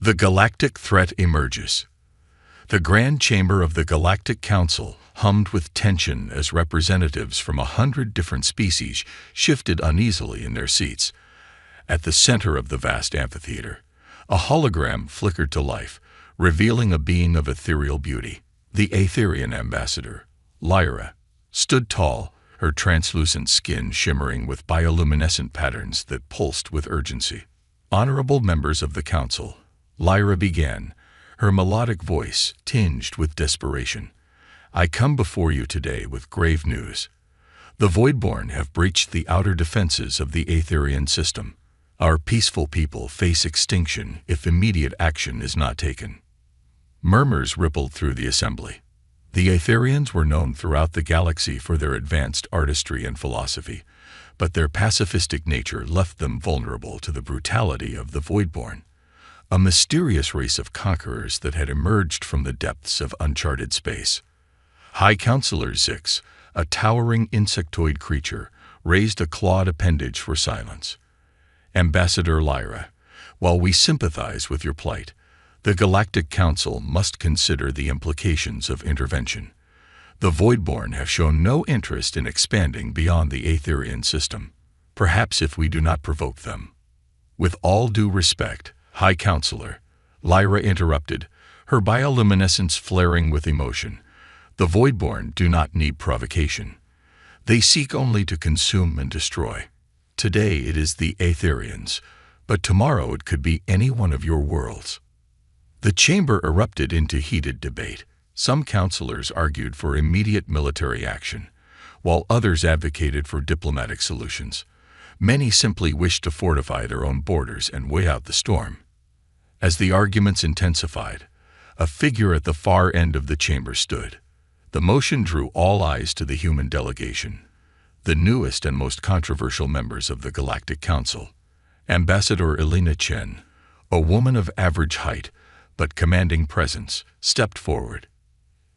The galactic threat emerges. The Grand Chamber of the Galactic Council hummed with tension as representatives from 100 different species shifted uneasily in their seats. At the center of the vast amphitheater, a hologram flickered to life, revealing a being of ethereal beauty. The Aetherian ambassador, Lyra, stood tall, her translucent skin shimmering with bioluminescent patterns that pulsed with urgency. Honorable members of the council, Lyra began, her melodic voice tinged with desperation. I come before you today with grave news. The Voidborn have breached the outer defenses of the Aetherian system. Our peaceful people face extinction if immediate action is not taken. Murmurs rippled through the assembly. The Aetherians were known throughout the galaxy for their advanced artistry and philosophy, but their pacifistic nature left them vulnerable to the brutality of the Voidborn, a mysterious race of conquerors that had emerged from the depths of uncharted space. High Counselor Zix, a towering insectoid creature, raised a clawed appendage for silence. Ambassador Lyra, while we sympathize with your plight, the Galactic Council must consider the implications of intervention. The Voidborn have shown no interest in expanding beyond the Aetherian system, perhaps if we do not provoke them. With all due respect, High Counselor, Lyra interrupted, her bioluminescence flaring with emotion. The Voidborn do not need provocation. They seek only to consume and destroy. Today it is the Aetherians, but tomorrow it could be any one of your worlds. The chamber erupted into heated debate. Some counselors argued for immediate military action, while others advocated for diplomatic solutions. Many simply wished to fortify their own borders and wait out the storm. As the arguments intensified, a figure at the far end of the chamber stood. The motion drew all eyes to the human delegation, the newest and most controversial members of the Galactic Council. Ambassador Elena Chen, a woman of average height but commanding presence, stepped forward.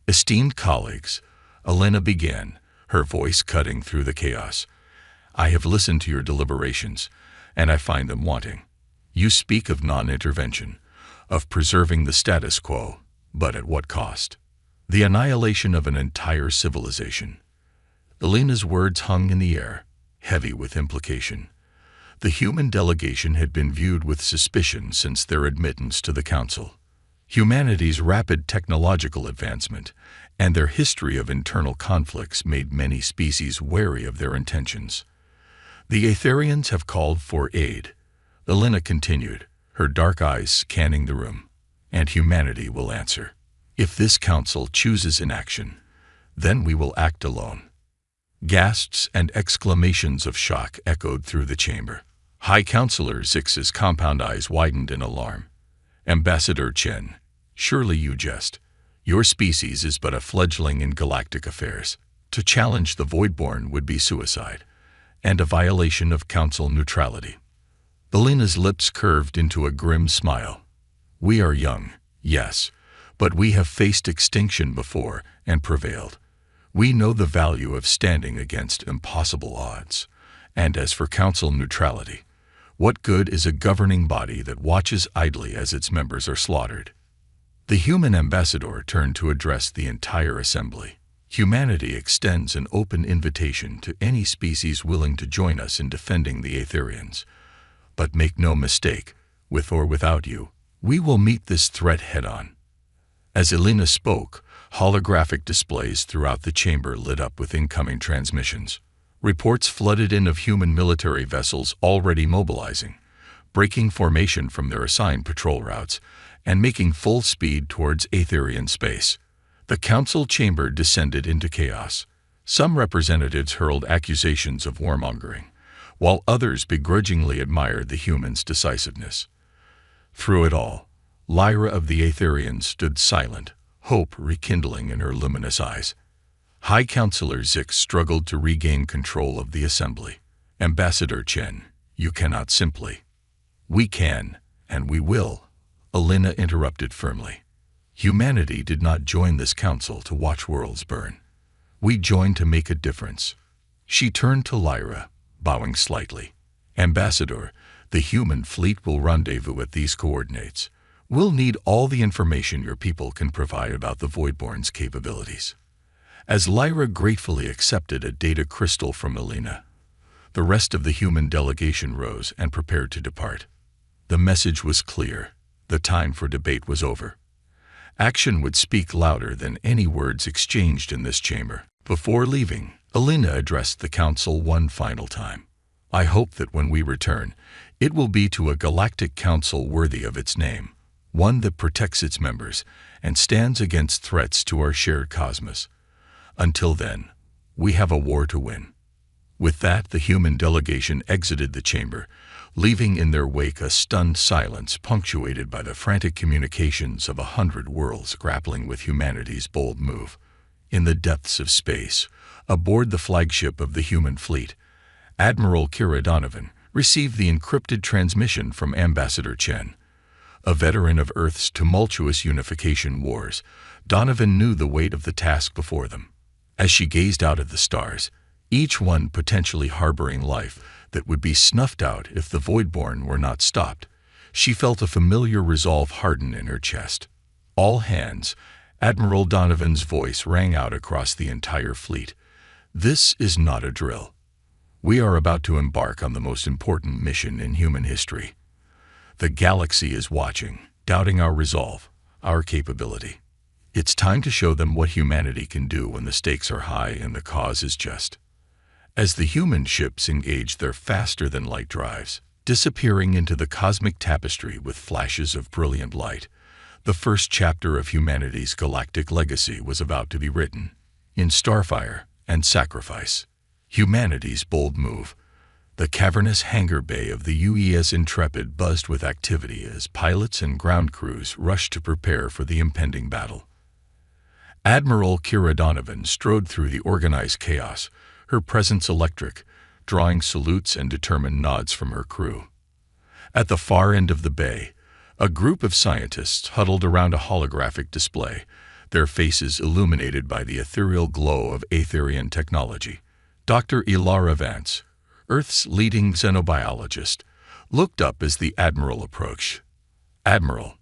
Esteemed colleagues, Elena began, her voice cutting through the chaos. I have listened to your deliberations, and I find them wanting. You speak of non-intervention, of preserving the status quo, but at what cost? The annihilation of an entire civilization. Elena's words hung in the air, heavy with implication. The human delegation had been viewed with suspicion since their admittance to the Council. Humanity's rapid technological advancement and their history of internal conflicts made many species wary of their intentions. The Aetherians have called for aid, Elena continued, her dark eyes scanning the room, and humanity will answer. If this council chooses inaction, then we will act alone. Gasps and exclamations of shock echoed through the chamber. High Counselor Zix's compound eyes widened in alarm. Ambassador Chen, surely you jest. Your species is but a fledgling in galactic affairs. To challenge the Voidborn would be suicide, and a violation of council neutrality. Elena's lips curved into a grim smile. We are young, yes, but we have faced extinction before and prevailed. We know the value of standing against impossible odds. And as for council neutrality, what good is a governing body that watches idly as its members are slaughtered? The human ambassador turned to address the entire assembly. Humanity extends an open invitation to any species willing to join us in defending the Aetherians. But make no mistake, with or without you, we will meet this threat head-on. As Elena spoke, holographic displays throughout the chamber lit up with incoming transmissions. Reports flooded in of human military vessels already mobilizing, breaking formation from their assigned patrol routes, and making full speed towards Aetherian space. The council chamber descended into chaos. Some representatives hurled accusations of warmongering, while others begrudgingly admired the humans' decisiveness. Through it all, Lyra of the Aetherians stood silent, hope rekindling in her luminous eyes. High Counselor Zix struggled to regain control of the assembly. Ambassador Chen, you cannot simply. We can, and we will, Elena interrupted firmly. Humanity did not join this council to watch worlds burn. We joined to make a difference. She turned to Lyra, bowing slightly. Ambassador, the human fleet will rendezvous at these coordinates. We'll need all the information your people can provide about the Voidborn's capabilities. As Lyra gratefully accepted a data crystal from Elena, the rest of the human delegation rose and prepared to depart. The message was clear. The time for debate was over. Action would speak louder than any words exchanged in this chamber. Before leaving, Elena addressed the council one final time. I hope that when we return, it will be to a galactic council worthy of its name, one that protects its members and stands against threats to our shared cosmos. Until then, we have a war to win. With that, the human delegation exited the chamber, leaving in their wake a stunned silence punctuated by the frantic communications of 100 worlds grappling with humanity's bold move. In the depths of space, aboard the flagship of the human fleet, Admiral Kira Donovan received the encrypted transmission from Ambassador Chen. A veteran of Earth's tumultuous unification wars, Donovan knew the weight of the task before them. As she gazed out at the stars, each one potentially harboring life that would be snuffed out if the Voidborn were not stopped, she felt a familiar resolve harden in her chest. All hands, Admiral Donovan's voice rang out across the entire fleet. This is not a drill. We are about to embark on the most important mission in human history. The galaxy is watching, doubting our resolve, our capability. It's time to show them what humanity can do when the stakes are high and the cause is just. As the human ships engaged their faster-than-light drives, disappearing into the cosmic tapestry with flashes of brilliant light, the first chapter of humanity's galactic legacy was about to be written. In Starfire and Sacrifice, humanity's bold move, the cavernous hangar bay of the UES Intrepid buzzed with activity as pilots and ground crews rushed to prepare for the impending battle. Admiral Kira Donovan strode through the organized chaos, her presence electric, drawing salutes and determined nods from her crew. At the far end of the bay, a group of scientists huddled around a holographic display, their faces illuminated by the ethereal glow of Aetherian technology. Dr. Ilara Vance, Earth's leading xenobiologist, looked up as the Admiral approached. "Admiral,"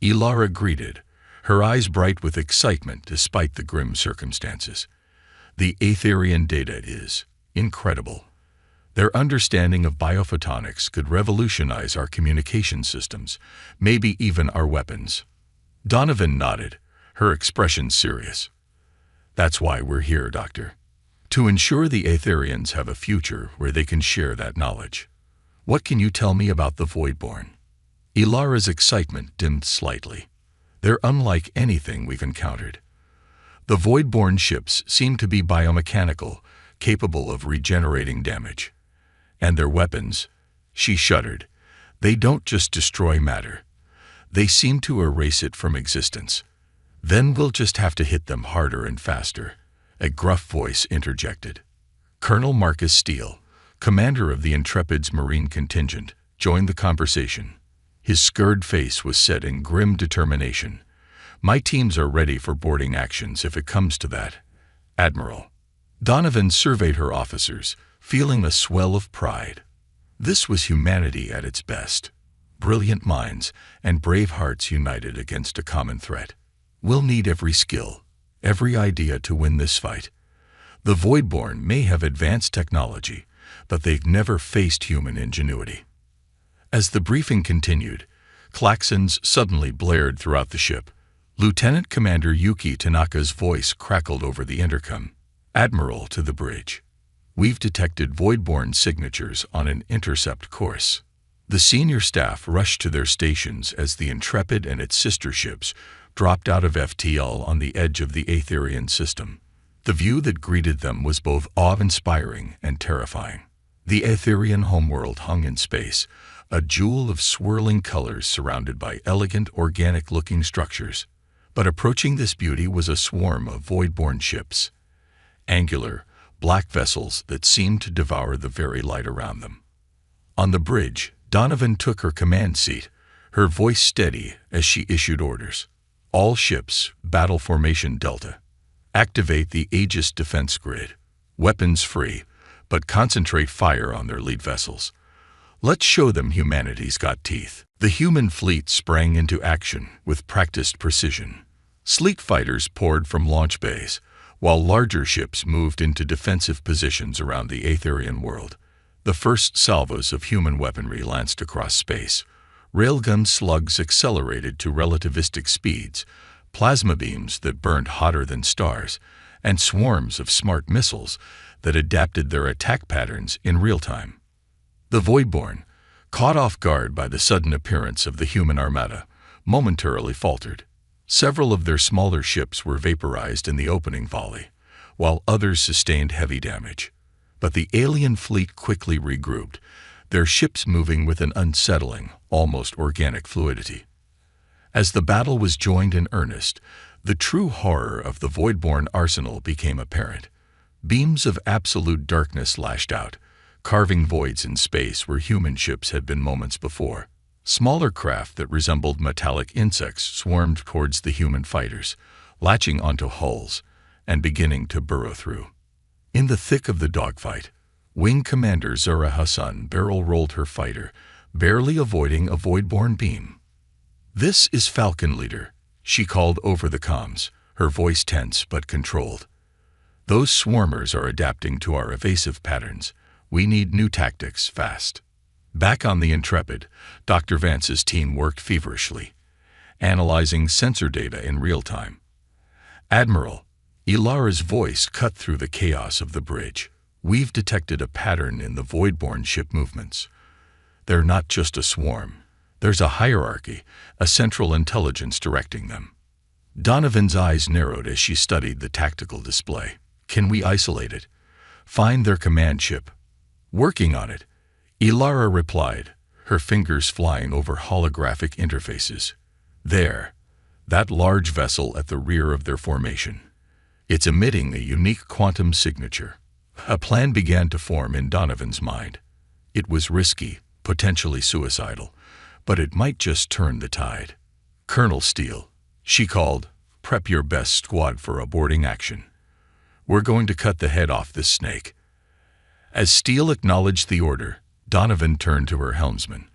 Ilara greeted, her eyes bright with excitement despite the grim circumstances. "The Aetherian data is incredible. Their understanding of biophotonics could revolutionize our communication systems, maybe even our weapons." Donovan nodded, her expression serious. "That's why we're here, Doctor. To ensure the Aetherians have a future where they can share that knowledge. What can you tell me about the Voidborn?" Ilara's excitement dimmed slightly. "They're unlike anything we've encountered. The Voidborn ships seem to be biomechanical, capable of regenerating damage. And their weapons," she shuddered, "they don't just destroy matter. They seem to erase it from existence. Then we'll just have to hit them harder and faster," a gruff voice interjected. Colonel Marcus Steele, commander of the Intrepid's Marine contingent, joined the conversation. His scarred face was set in grim determination. "My teams are ready for boarding actions if it comes to that, Admiral." Donovan surveyed her officers, feeling a swell of pride. This was humanity at its best. Brilliant minds and brave hearts united against a common threat. "We'll need every skill, every idea to win this fight. The Voidborn may have advanced technology, but they've never faced human ingenuity." As the briefing continued, klaxons suddenly blared throughout the ship. Lieutenant Commander Yuki Tanaka's voice crackled over the intercom. "Admiral, to the bridge. We've detected Voidborn signatures on an intercept course." The senior staff rushed to their stations as the Intrepid and its sister ships dropped out of FTL on the edge of the Aetherian system. The view that greeted them was both awe-inspiring and terrifying. The Aetherian homeworld hung in space, a jewel of swirling colors surrounded by elegant, organic-looking structures. But approaching this beauty was a swarm of Voidborn ships. Angular, black vessels that seemed to devour the very light around them. On the bridge, Donovan took her command seat, her voice steady as she issued orders. "All ships, battle formation Delta. Activate the Aegis defense grid. Weapons free, but concentrate fire on their lead vessels. Let's show them humanity's got teeth." The human fleet sprang into action with practiced precision. Sleek fighters poured from launch bays, while larger ships moved into defensive positions around the Aetherian world. The first salvos of human weaponry lanced across space. Railgun slugs accelerated to relativistic speeds, plasma beams that burned hotter than stars, and swarms of smart missiles that adapted their attack patterns in real time. The Voidborn, caught off guard by the sudden appearance of the human armada, momentarily faltered. Several of their smaller ships were vaporized in the opening volley, while others sustained heavy damage. But the alien fleet quickly regrouped, their ships moving with an unsettling, almost organic fluidity. As the battle was joined in earnest, the true horror of the Voidborn arsenal became apparent. Beams of absolute darkness lashed out, carving voids in space where human ships had been moments before. Smaller craft that resembled metallic insects swarmed towards the human fighters, latching onto hulls and beginning to burrow through. In the thick of the dogfight, Wing Commander Zura Hassan barrel-rolled her fighter, barely avoiding a Voidborn beam. "This is Falcon Leader," she called over the comms, her voice tense but controlled. "Those swarmers are adapting to our evasive patterns. We need new tactics, fast." Back on the Intrepid, Dr. Vance's team worked feverishly, analyzing sensor data in real time. "Admiral," Ilara's voice cut through the chaos of the bridge. "We've detected a pattern in the Voidborn ship movements. They're not just a swarm. There's a hierarchy, a central intelligence directing them." Donovan's eyes narrowed as she studied the tactical display. "Can we isolate it? Find their command ship?" "Working on it," Ilara replied, her fingers flying over holographic interfaces. "There, that large vessel at the rear of their formation. It's emitting a unique quantum signature." A plan began to form in Donovan's mind. It was risky, potentially suicidal, but it might just turn the tide. "Colonel Steele," she called, "prep your best squad for a boarding action. We're going to cut the head off this snake." As Steele acknowledged the order, Donovan turned to her helmsman.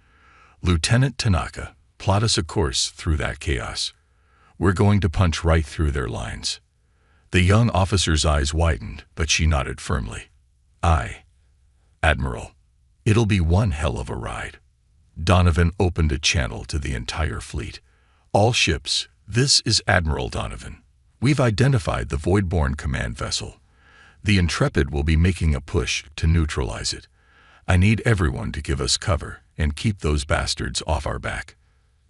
"Lieutenant Tanaka, plot us a course through that chaos. We're going to punch right through their lines." The young officer's eyes widened, but she nodded firmly. "Aye, Admiral. It'll be one hell of a ride." Donovan opened a channel to the entire fleet. "All ships, this is Admiral Donovan. We've identified the Voidborn command vessel. The Intrepid will be making a push to neutralize it. I need everyone to give us cover and keep those bastards off our back.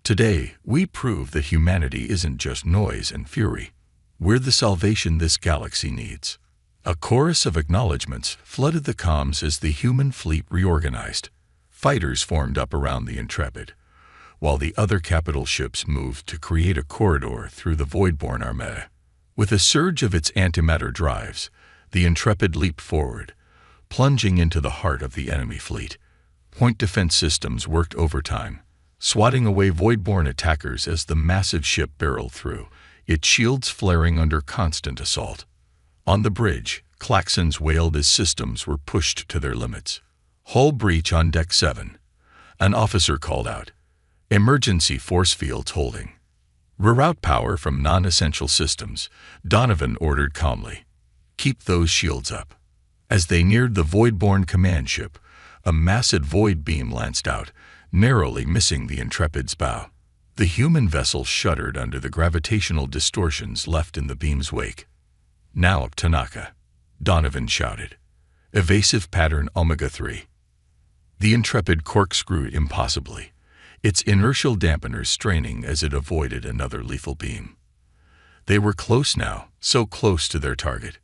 Today, we prove that humanity isn't just noise and fury. We're the salvation this galaxy needs." A chorus of acknowledgments flooded the comms as the human fleet reorganized. Fighters formed up around the Intrepid, while the other capital ships moved to create a corridor through the Voidborn armada. With a surge of its antimatter drives, the Intrepid leaped forward, plunging into the heart of the enemy fleet. Point defense systems worked overtime, swatting away Voidborn attackers as the massive ship barreled through, its shields flaring under constant assault. On the bridge, klaxons wailed as systems were pushed to their limits. "Hull breach on Deck 7. An officer called out. "Emergency force fields holding." "Reroute power from non-essential systems," Donovan ordered calmly. "Keep those shields up." As they neared the Voidborn command ship, a massive void beam lanced out, narrowly missing the Intrepid's bow. The human vessel shuddered under the gravitational distortions left in the beam's wake. "Now, Tanaka," Donovan shouted. "Evasive pattern Omega-3." The Intrepid corkscrewed impossibly, its inertial dampeners straining as it avoided another lethal beam. They were close now, so close to their target.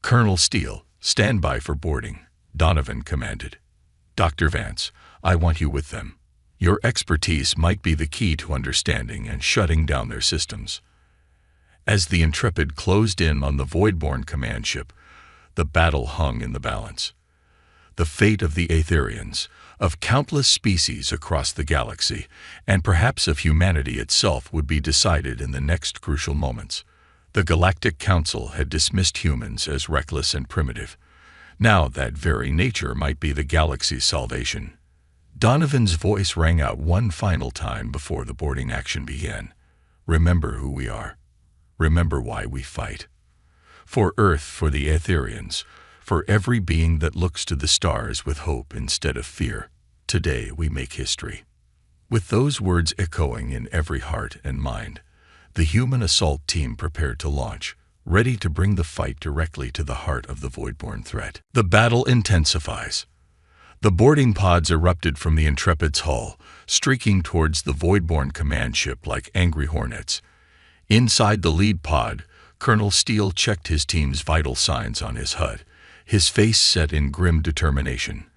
"Colonel Steele, stand by for boarding," Donovan commanded. "Dr. Vance, I want you with them. Your expertise might be the key to understanding and shutting down their systems." As the Intrepid closed in on the Voidborn command ship, the battle hung in the balance. The fate of the Aetherians, of countless species across the galaxy, and perhaps of humanity itself would be decided in the next crucial moments. The Galactic Council had dismissed humans as reckless and primitive. Now that very nature might be the galaxy's salvation. Donovan's voice rang out one final time before the boarding action began. Remember who we are. Remember why we fight. For Earth, for the Aetherians, for every being that looks to the stars with hope instead of fear. Today we make history. With those words echoing in every heart and mind, the human assault team prepared to launch, ready to bring the fight directly to the heart of the Voidborn threat. The battle intensifies. The boarding pods erupted from the Intrepid's hull, streaking towards the Voidborn command ship like angry hornets. Inside the lead pod, Colonel Steele checked his team's vital signs on his HUD, his face set in grim determination.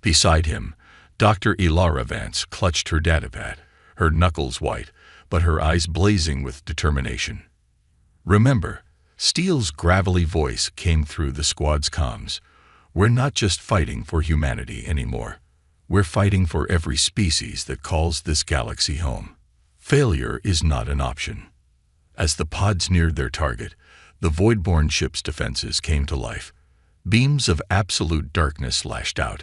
Beside him, Dr. Ilara Vance clutched her datapad, her knuckles white, but her eyes blazing with determination. Remember, Steele's gravelly voice came through the squad's comms. We're not just fighting for humanity anymore. We're fighting for every species that calls this galaxy home. Failure is not an option. As the pods neared their target, the Voidborn ship's defenses came to life. Beams of absolute darkness lashed out,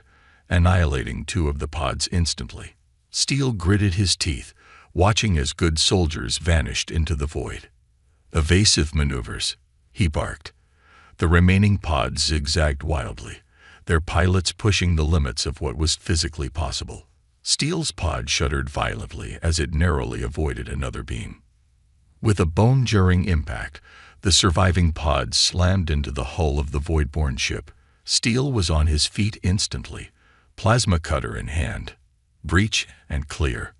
annihilating two of the pods instantly. Steele gritted his teeth, watching as good soldiers vanished into the void. Evasive maneuvers, he barked. The remaining pods zigzagged wildly, their pilots pushing the limits of what was physically possible. Steele's pod shuddered violently as it narrowly avoided another beam. With a bone-jarring impact, the surviving pod slammed into the hull of the Voidborn ship. Steele was on his feet instantly, plasma cutter in hand. Breach and clear.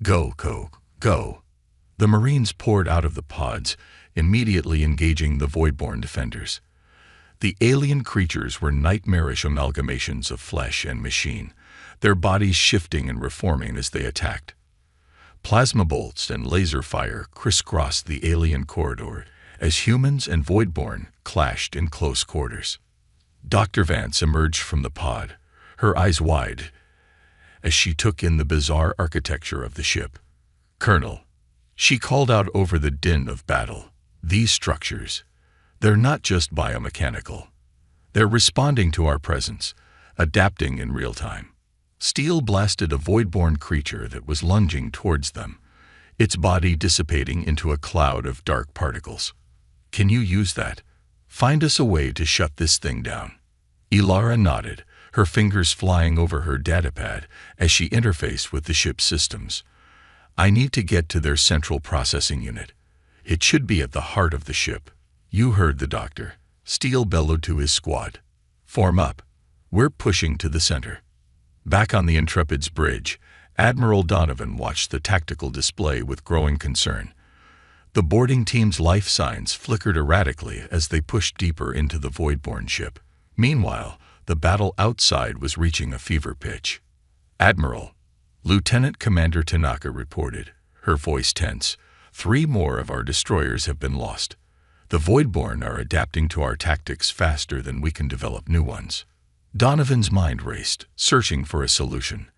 Go, go, go. The Marines poured out of the pods, immediately engaging the Voidborn defenders. The alien creatures were nightmarish amalgamations of flesh and machine, their bodies shifting and reforming as they attacked. Plasma bolts and laser fire crisscrossed the alien corridor as humans and Voidborn clashed in close quarters. Dr. Vance emerged from the pod, her eyes wide, as she took in the bizarre architecture of the ship. Colonel, she called out over the din of battle. These structures, they're not just biomechanical. They're responding to our presence, adapting in real time. Steele blasted a Voidborn creature that was lunging towards them, its body dissipating into a cloud of dark particles. Can you use that? Find us a way to shut this thing down. Ilara nodded, her fingers flying over her datapad as she interfaced with the ship's systems. I need to get to their central processing unit. It should be at the heart of the ship. You heard the doctor. Steele bellowed to his squad. Form up. We're pushing to the center. Back on the Intrepid's bridge, Admiral Donovan watched the tactical display with growing concern. The boarding team's life signs flickered erratically as they pushed deeper into the Voidborn ship. Meanwhile, the battle outside was reaching a fever pitch. Admiral, Lieutenant Commander Tanaka reported, her voice tense. 3 more of our destroyers have been lost. The Voidborn are adapting to our tactics faster than we can develop new ones. Donovan's mind raced, searching for a solution.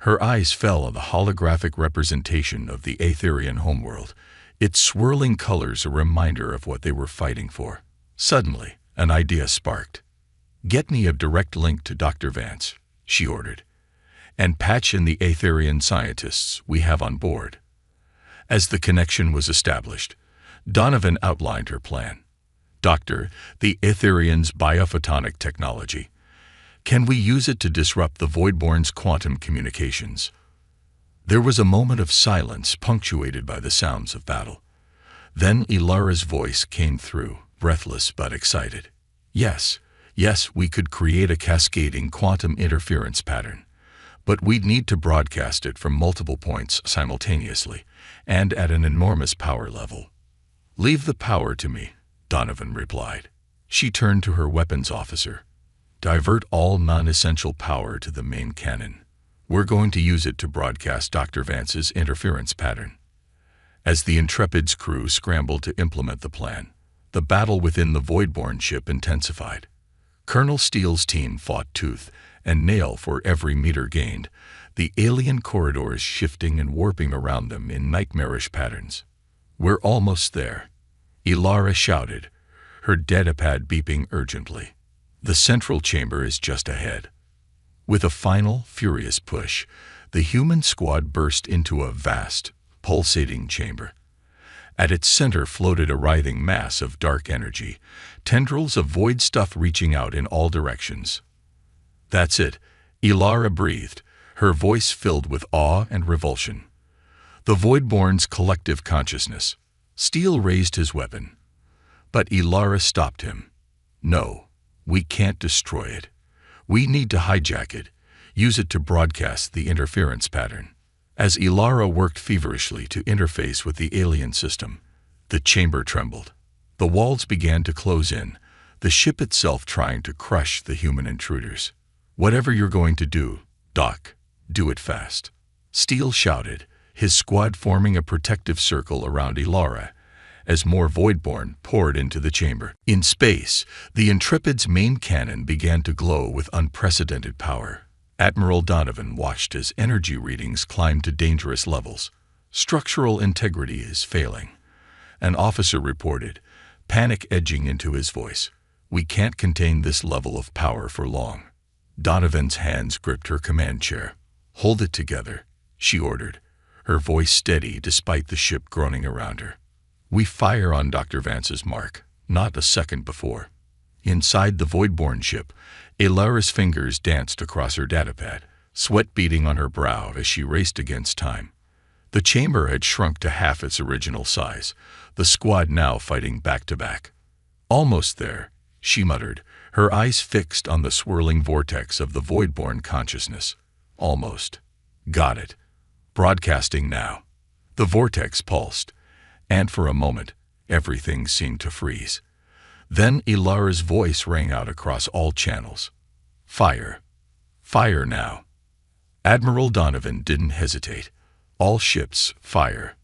Her eyes fell on the holographic representation of the Aetherian homeworld, its swirling colors a reminder of what they were fighting for. Suddenly, an idea sparked. Get me a direct link to Dr. Vance, she ordered, and patch in the Aetherian scientists we have on board. As the connection was established, Donovan outlined her plan. Doctor, the Aetherians' biophotonic technology. Can we use it to disrupt the Voidborn's quantum communications? There was a moment of silence punctuated by the sounds of battle. Then Ilara's voice came through, breathless but excited. Yes, we could create a cascading quantum interference pattern, but we'd need to broadcast it from multiple points simultaneously, and at an enormous power level. Leave the power to me, Donovan replied. She turned to her weapons officer. Divert all non-essential power to the main cannon. We're going to use it to broadcast Dr. Vance's interference pattern. As the Intrepid's crew scrambled to implement the plan, the battle within the Voidborn ship intensified. Colonel Steele's team fought tooth and nail for every meter gained, the alien corridors shifting and warping around them in nightmarish patterns. We're almost there, Ilara shouted, her datapad beeping urgently. The central chamber is just ahead. With a final, furious push, the human squad burst into a vast, pulsating chamber. At its center floated a writhing mass of dark energy, tendrils of void stuff reaching out in all directions. "That's it," Ilara breathed, her voice filled with awe and revulsion. The Voidborn's collective consciousness. Steel raised his weapon. But Ilara stopped him. "No, we can't destroy it. We need to hijack it, use it to broadcast the interference pattern." As Ilara worked feverishly to interface with the alien system, the chamber trembled. The walls began to close in, the ship itself trying to crush the human intruders. "Whatever you're going to do, Doc, do it fast," Steel shouted, his squad forming a protective circle around Ilara, as more Voidborn poured into the chamber. In space, the Intrepid's main cannon began to glow with unprecedented power. Admiral Donovan watched as energy readings climbed to dangerous levels. "Structural integrity is failing," an officer reported, panic edging into his voice. "We can't contain this level of power for long." Donovan's hands gripped her command chair. "Hold it together," she ordered, her voice steady despite the ship groaning around her. "We fire on Dr. Vance's mark, not a second before." Inside the Voidborn ship, Ilara's fingers danced across her datapad, sweat beading on her brow as she raced against time. The chamber had shrunk to half its original size, the squad now fighting back-to-back. "Almost there," she muttered, her eyes fixed on the swirling vortex of the Voidborn consciousness. "Almost. Got it. Broadcasting now." The vortex pulsed, and for a moment, everything seemed to freeze. Then Ilara's voice rang out across all channels. "Fire. Fire now." Admiral Donovan didn't hesitate. "All ships, fire."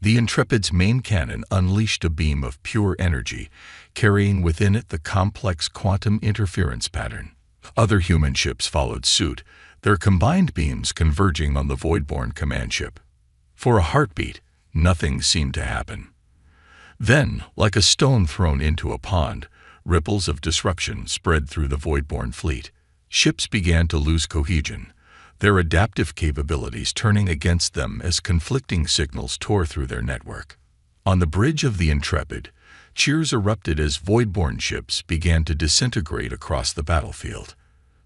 The Intrepid's main cannon unleashed a beam of pure energy, carrying within it the complex quantum interference pattern. Other human ships followed suit, their combined beams converging on the Voidborn command ship. For a heartbeat, nothing seemed to happen. Then, like a stone thrown into a pond, ripples of disruption spread through the Voidborn fleet. Ships began to lose cohesion, their adaptive capabilities turning against them as conflicting signals tore through their network. On the bridge of the Intrepid, cheers erupted as Voidborn ships began to disintegrate across the battlefield.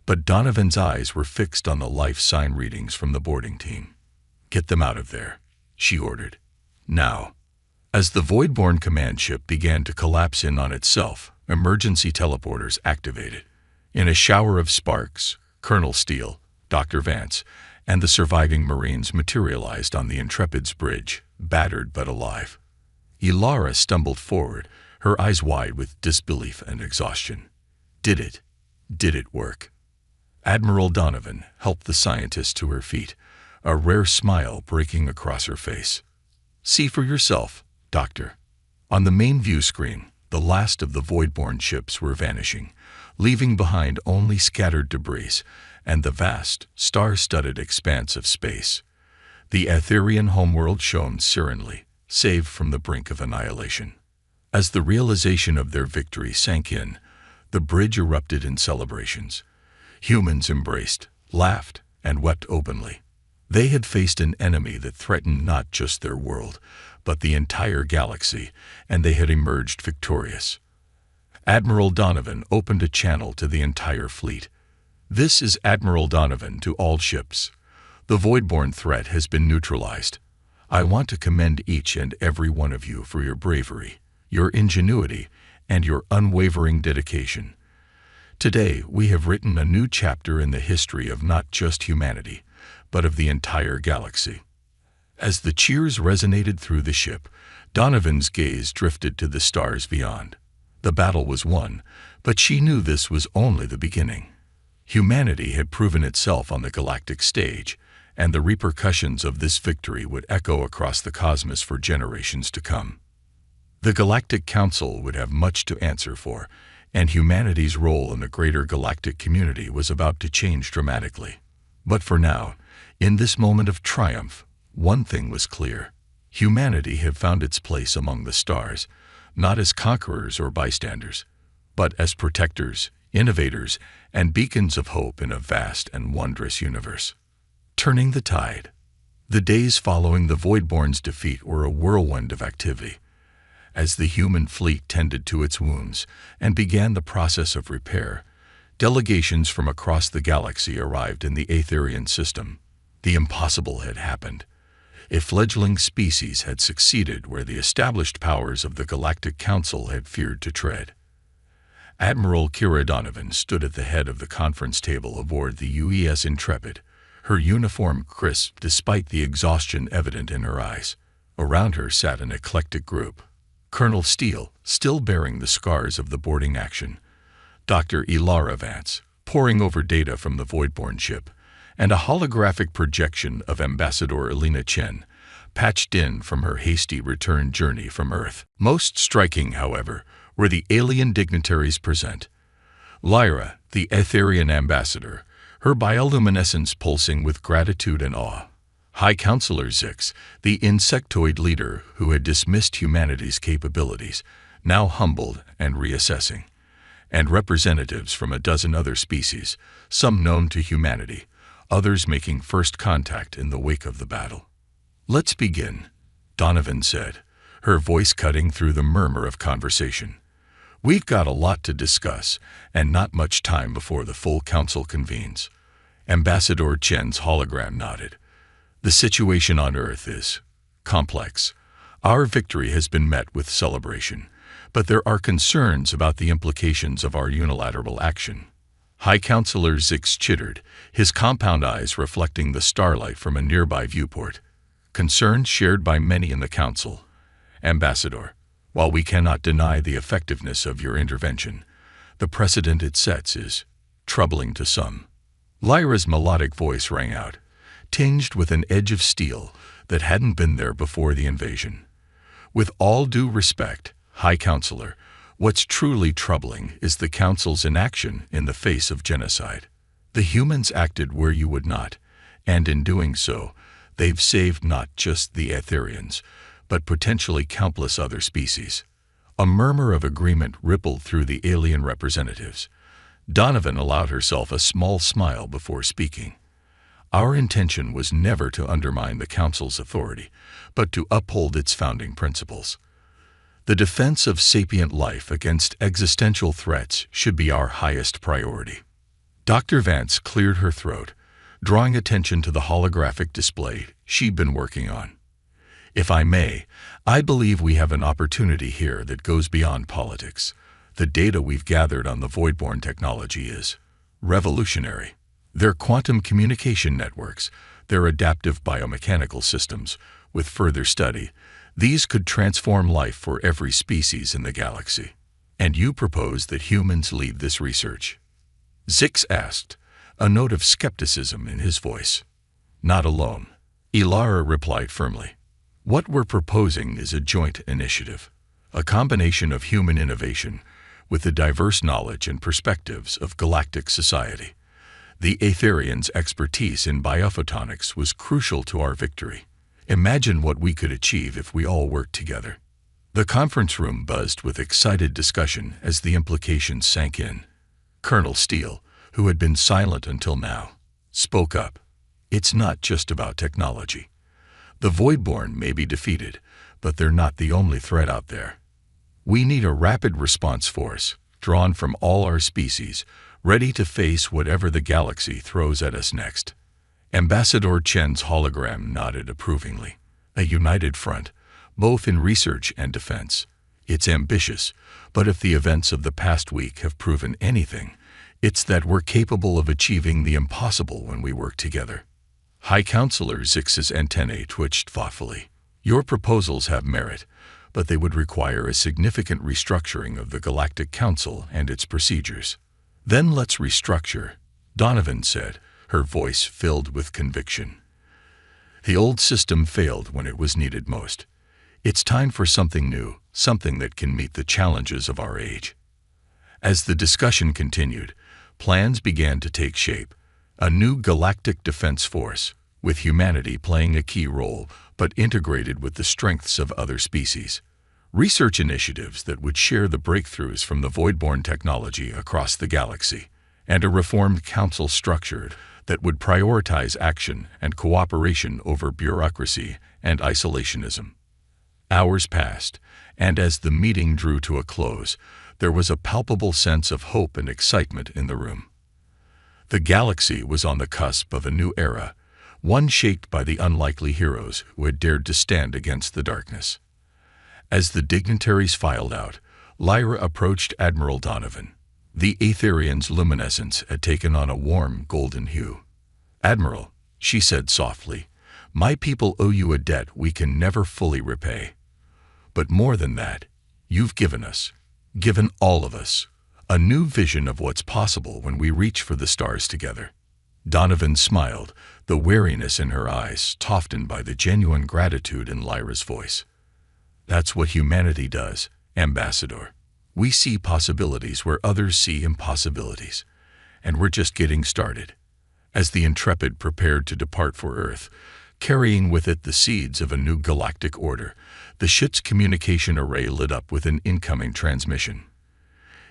But Donovan's eyes were fixed on the life sign readings from the boarding team. "Get them out of there," she ordered. "Now." As the Voidborn command ship began to collapse in on itself, emergency teleporters activated. In a shower of sparks, Colonel Steele, Dr. Vance, and the surviving Marines materialized on the Intrepid's bridge, battered but alive. Ilara stumbled forward, her eyes wide with disbelief and exhaustion. Did it work? Admiral Donovan helped the scientist to her feet, a rare smile breaking across her face. "See for yourself, Doctor." On the main view screen, the last of the Voidborn ships were vanishing, leaving behind only scattered debris and the vast, star-studded expanse of space. The Aetherian homeworld shone serenely, saved from the brink of annihilation. As the realization of their victory sank in, the bridge erupted in celebrations. Humans embraced, laughed, and wept openly. They had faced an enemy that threatened not just their world, but the entire galaxy, and they had emerged victorious. Admiral Donovan opened a channel to the entire fleet. "This is Admiral Donovan to all ships. The Voidborn threat has been neutralized. I want to commend each and every one of you for your bravery, your ingenuity, and your unwavering dedication. Today, we have written a new chapter in the history of not just humanity, but of the entire galaxy." As the cheers resonated through the ship, Donovan's gaze drifted to the stars beyond. The battle was won, but she knew this was only the beginning. Humanity had proven itself on the galactic stage, and the repercussions of this victory would echo across the cosmos for generations to come. The Galactic Council would have much to answer for, and humanity's role in the greater galactic community was about to change dramatically. But for now, in this moment of triumph, one thing was clear. Humanity had found its place among the stars, not as conquerors or bystanders, but as protectors, innovators, and beacons of hope in a vast and wondrous universe. Turning the tide. The days following the Voidborn's defeat were a whirlwind of activity. As the human fleet tended to its wounds and began the process of repair, delegations from across the galaxy arrived in the Aetherian system. The impossible had happened. A fledgling species had succeeded where the established powers of the Galactic Council had feared to tread. Admiral Kira Donovan stood at the head of the conference table aboard the UES Intrepid, her uniform crisp despite the exhaustion evident in her eyes. Around her sat an eclectic group. Colonel Steele, still bearing the scars of the boarding action, Dr. Ilara Vance, poring over data from the Voidborn ship, and a holographic projection of Ambassador Elena Chen, patched in from her hasty return journey from Earth. Most striking, however, were the alien dignitaries present. Lyra, the Aetherian ambassador, her bioluminescence pulsing with gratitude and awe. High Counselor Zix, the insectoid leader who had dismissed humanity's capabilities, now humbled and reassessing. And representatives from a dozen other species, some known to humanity, others making first contact in the wake of the battle. "Let's begin," Donovan said, her voice cutting through the murmur of conversation. "We've got a lot to discuss, and not much time before the full council convenes." Ambassador Chen's hologram nodded. "The situation on Earth is complex. Our victory has been met with celebration, but there are concerns about the implications of our unilateral action." High Counselor Zix chittered, his compound eyes reflecting the starlight from a nearby viewport. "Concerns shared by many in the council. Ambassador, while we cannot deny the effectiveness of your intervention, the precedent it sets is troubling to some." Lyra's melodic voice rang out, tinged with an edge of steel that hadn't been there before the invasion. "With all due respect, High Counselor, what's truly troubling is the Council's inaction in the face of genocide. The humans acted where you would not, and in doing so, they've saved not just the Aetherians, but potentially countless other species." A murmur of agreement rippled through the alien representatives. Donovan allowed herself a small smile before speaking. "Our intention was never to undermine the Council's authority, but to uphold its founding principles. The defense of sapient life against existential threats should be our highest priority." Dr. Vance cleared her throat, drawing attention to the holographic display she'd been working on. "If I may, I believe we have an opportunity here that goes beyond politics. The data we've gathered on the Voidborn technology is revolutionary. Their quantum communication networks, their adaptive biomechanical systems, with further study, these could transform life for every species in the galaxy. And you propose that humans lead this research?" Zix asked, a note of skepticism in his voice. "Not alone," Ilara replied firmly. "What we're proposing is a joint initiative, a combination of human innovation with the diverse knowledge and perspectives of galactic society. The Aetherians' expertise in biophotonics was crucial to our victory. Imagine what we could achieve if we all worked together." The conference room buzzed with excited discussion as the implications sank in. Colonel Steele, who had been silent until now, spoke up. "It's not just about technology. The Voidborn may be defeated, but they're not the only threat out there. We need a rapid response force, drawn from all our species, ready to face whatever the galaxy throws at us next." Ambassador Chen's hologram nodded approvingly. "A united front, both in research and defense. It's ambitious, but if the events of the past week have proven anything, it's that we're capable of achieving the impossible when we work together." High Counselor Zix's antennae twitched thoughtfully. "Your proposals have merit, but they would require a significant restructuring of the Galactic Council and its procedures." "Then let's restructure," Donovan said, her voice filled with conviction. "The old system failed when it was needed most. It's time for something new, something that can meet the challenges of our age." As the discussion continued, plans began to take shape. A new galactic defense force, with humanity playing a key role, but integrated with the strengths of other species. research initiatives that would share the breakthroughs from the voidborne technology across the galaxy, and a reformed council structured that would prioritize action and cooperation over bureaucracy and isolationism. Hours passed, and as the meeting drew to a close, there was a palpable sense of hope and excitement in the room. The galaxy was on the cusp of a new era, one shaped by the unlikely heroes who had dared to stand against the darkness. As the dignitaries filed out, Lyra approached Admiral Donovan. The Aetherian's luminescence had taken on a warm golden hue. "Admiral," she said softly, "my people owe you a debt we can never fully repay. But more than that, you've given all of us, a new vision of what's possible when we reach for the stars together." Donovan smiled, the wariness in her eyes softened by the genuine gratitude in Lyra's voice. "That's what humanity does, Ambassador. We see possibilities where others see impossibilities, and we're just getting started." As the Intrepid prepared to depart for Earth, carrying with it the seeds of a new galactic order, the ship's communication array lit up with an incoming transmission.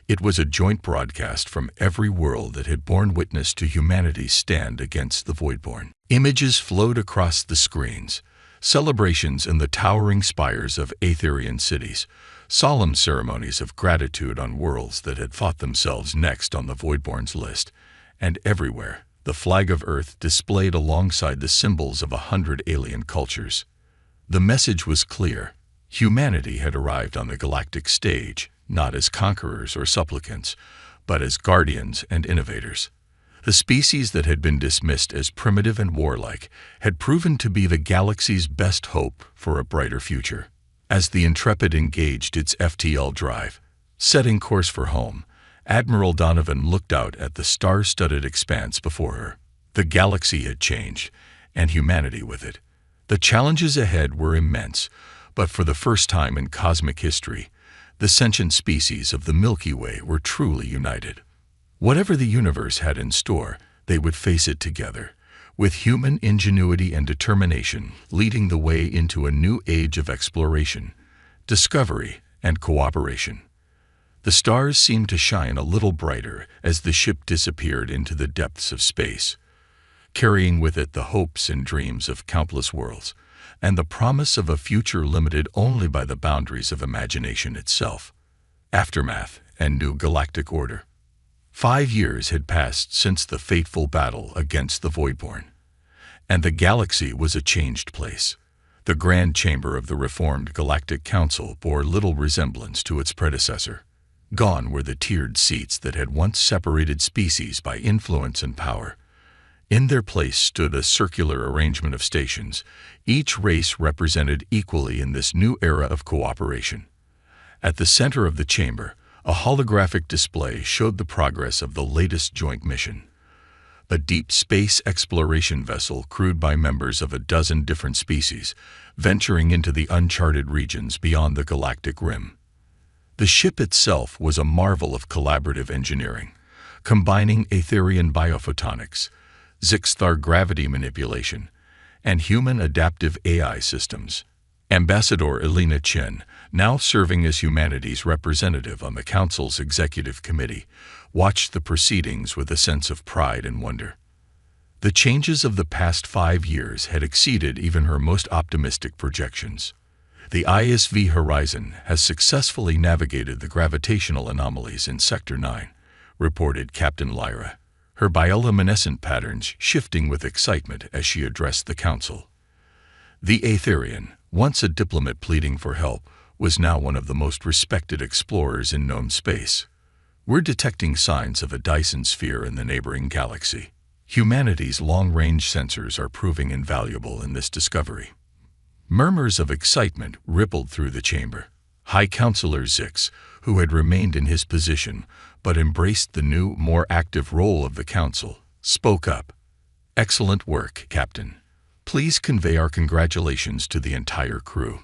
It was a joint broadcast from every world that had borne witness to humanity's stand against the Voidborn. Images flowed across the screens, celebrations in the towering spires of Aetherian cities, solemn ceremonies of gratitude on worlds that had fought themselves next on the Voidborn's list, and everywhere, the flag of Earth displayed alongside the symbols of 100 alien cultures. The message was clear. Humanity had arrived on the galactic stage, not as conquerors or supplicants, but as guardians and innovators. The species that had been dismissed as primitive and warlike had proven to be the galaxy's best hope for a brighter future. As the Intrepid engaged its FTL drive, setting course for home, Admiral Donovan looked out at the star-studded expanse before her. The galaxy had changed, and humanity with it. The challenges ahead were immense, but for the first time in cosmic history, the sentient species of the Milky Way were truly united. Whatever the universe had in store, they would face it together, with human ingenuity and determination leading the way into a new age of exploration, discovery, and cooperation. The stars seemed to shine a little brighter as the ship disappeared into the depths of space, carrying with it the hopes and dreams of countless worlds, and the promise of a future limited only by the boundaries of imagination itself. Aftermath and new galactic order. 5 years had passed since the fateful battle against the Voidborn, and the galaxy was a changed place. The grand chamber of the reformed Galactic Council bore little resemblance to its predecessor. Gone were the tiered seats that had once separated species by influence and power. In their place stood a circular arrangement of stations, each race represented equally in this new era of cooperation. At the center of the chamber, a holographic display showed the progress of the latest joint mission. A deep space exploration vessel crewed by members of a dozen different species, venturing into the uncharted regions beyond the galactic rim. The ship itself was a marvel of collaborative engineering, combining Aetherian biophotonics, Zixthar gravity manipulation, and human adaptive AI systems. Ambassador Elena Chen, now serving as humanity's representative on the Council's Executive Committee, watched the proceedings with a sense of pride and wonder. The changes of the past 5 years had exceeded even her most optimistic projections. The ISV Horizon has successfully navigated the gravitational anomalies in Sector 9, reported Captain Lyra, her bioluminescent patterns shifting with excitement as she addressed the Council. The Aetherian, once a diplomat pleading for help, was now one of the most respected explorers in known space. "We're detecting signs of a Dyson sphere in the neighboring galaxy. Humanity's long-range sensors are proving invaluable in this discovery." Murmurs of excitement rippled through the chamber. High Counselor Zix, who had remained in his position but embraced the new, more active role of the Council, spoke up. "Excellent work, Captain. Please convey our congratulations to the entire crew.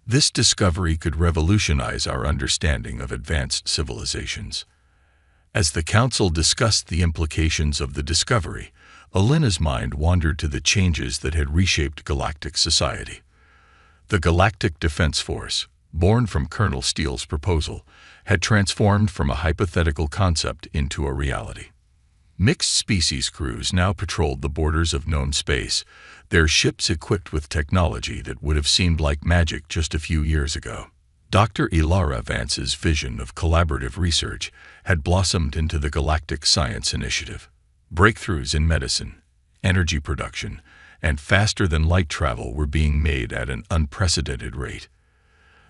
This discovery could revolutionize our understanding of advanced civilizations." As the Council discussed the implications of the discovery, Elena's mind wandered to the changes that had reshaped galactic society. The Galactic Defense Force, born from Colonel Steele's proposal, had transformed from a hypothetical concept into a reality. Mixed species crews now patrolled the borders of known space, their ships equipped with technology that would have seemed like magic just a few years ago. Dr. Ilara Vance's vision of collaborative research had blossomed into the Galactic Science Initiative. Breakthroughs in medicine, energy production, and faster-than-light travel were being made at an unprecedented rate.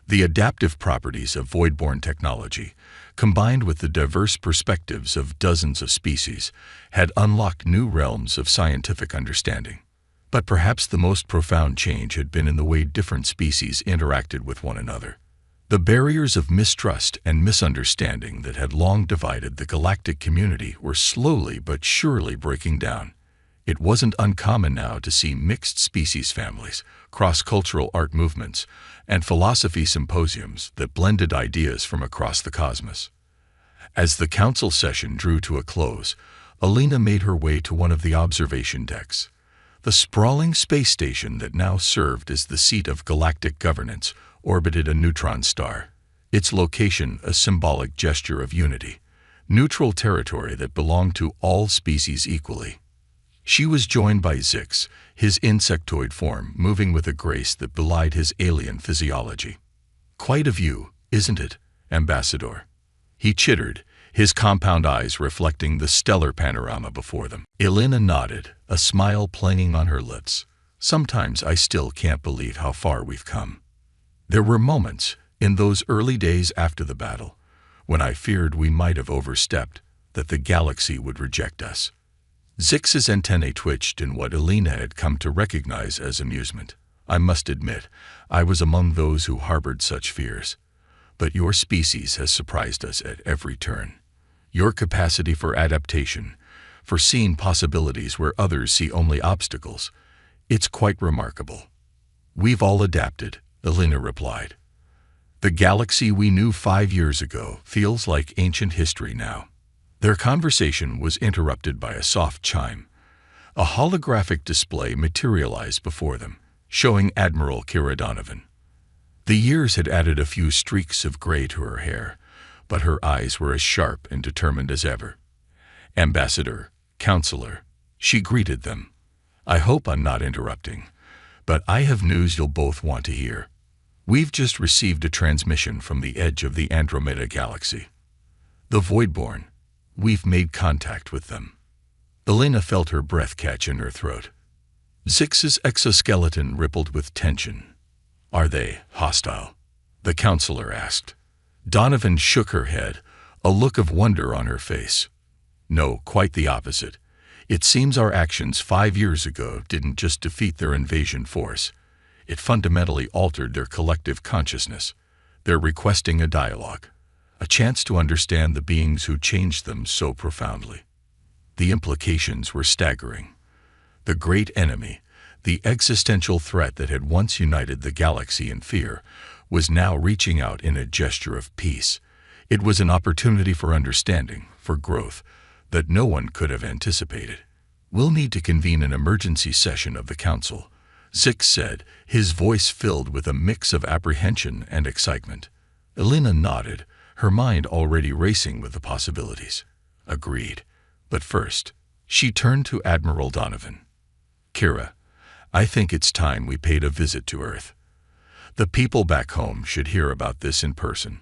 The adaptive properties of void-borne technology, combined with the diverse perspectives of dozens of species, had unlocked new realms of scientific understanding. But perhaps the most profound change had been in the way different species interacted with one another. The barriers of mistrust and misunderstanding that had long divided the galactic community were slowly but surely breaking down. It wasn't uncommon now to see mixed species families, cross-cultural art movements, and philosophy symposiums that blended ideas from across the cosmos. As the council session drew to a close, Alina made her way to one of the observation decks. The sprawling space station that now served as the seat of galactic governance orbited a neutron star, its location a symbolic gesture of unity, neutral territory that belonged to all species equally. She was joined by Zix, his insectoid form moving with a grace that belied his alien physiology. "Quite a view, isn't it, Ambassador?" he chittered, his compound eyes reflecting the stellar panorama before them. Alina nodded, a smile playing on her lips. "Sometimes I still can't believe how far we've come." There were moments, in those early days after the battle, when I feared we might have overstepped, that the galaxy would reject us. Zix's antennae twitched in what Alina had come to recognize as amusement. "I must admit, I was among those who harbored such fears. But your species has surprised us at every turn. Your capacity for adaptation, for seeing possibilities where others see only obstacles, it's quite remarkable." "We've all adapted," Alina replied. "The galaxy we knew 5 years ago feels like ancient history now." Their conversation was interrupted by a soft chime. A holographic display materialized before them, showing Admiral Kira Donovan. The years had added a few streaks of gray to her hair, but her eyes were as sharp and determined as ever. "Ambassador, Counselor," she greeted them. "I hope I'm not interrupting, but I have news you'll both want to hear. We've just received a transmission from the edge of the Andromeda Galaxy. The Voidborn. We've made contact with them." Alina felt her breath catch in her throat. Zix's exoskeleton rippled with tension. "Are they hostile?" the counselor asked. Donovan shook her head, a look of wonder on her face. "No, quite the opposite. It seems our actions 5 years ago didn't just defeat their invasion force. It fundamentally altered their collective consciousness. They're requesting a dialogue, a chance to understand the beings who changed them so profoundly." The implications were staggering. The great enemy, the existential threat that had once united the galaxy in fear, was now reaching out in a gesture of peace. It was an opportunity for understanding, for growth, that no one could have anticipated. "We'll need to convene an emergency session of the Council," Zix said, his voice filled with a mix of apprehension and excitement. Alina nodded, her mind already racing with the possibilities. "Agreed. But first," she turned to Admiral Donovan. "Kira, I think it's time we paid a visit to Earth. The people back home should hear about this in person,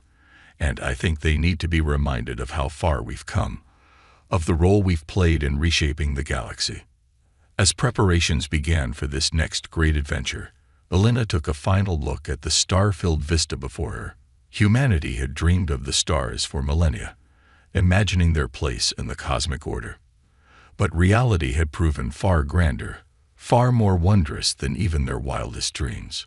and I think they need to be reminded of how far we've come, of the role we've played in reshaping the galaxy." As preparations began for this next great adventure, Alina took a final look at the star-filled vista before her. Humanity had dreamed of the stars for millennia, imagining their place in the cosmic order. But reality had proven far grander, far more wondrous than even their wildest dreams.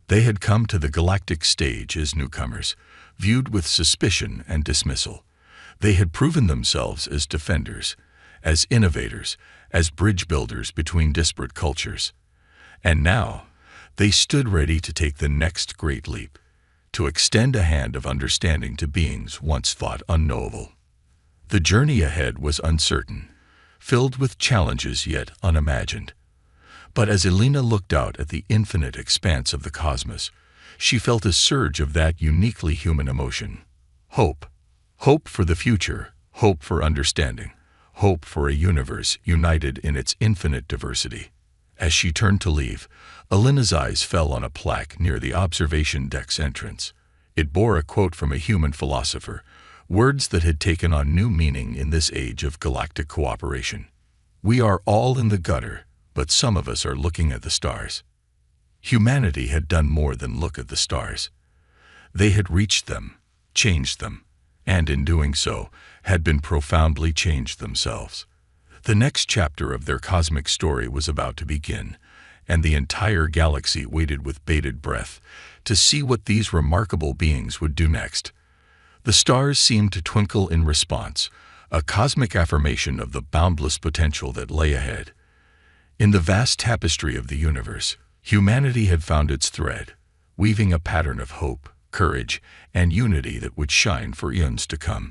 They had come to the galactic stage as newcomers, viewed with suspicion and dismissal. They had proven themselves as defenders, as innovators, as bridge builders between disparate cultures. And now, they stood ready to take the next great leap, to extend a hand of understanding to beings once thought unknowable. The journey ahead was uncertain, filled with challenges yet unimagined. But as Alina looked out at the infinite expanse of the cosmos, she felt a surge of that uniquely human emotion. Hope. Hope for the future, hope for understanding, hope for a universe united in its infinite diversity. As she turned to leave, Alina's eyes fell on a plaque near the observation deck's entrance. It bore a quote from a human philosopher, words that had taken on new meaning in this age of galactic cooperation. "We are all in the gutter, but some of us are looking at the stars." Humanity had done more than look at the stars. They had reached them, changed them, and in doing so, had been profoundly changed themselves. The next chapter of their cosmic story was about to begin, and the entire galaxy waited with bated breath to see what these remarkable beings would do next. The stars seemed to twinkle in response, a cosmic affirmation of the boundless potential that lay ahead. In the vast tapestry of the universe, humanity had found its thread, weaving a pattern of hope, courage, and unity that would shine for eons to come.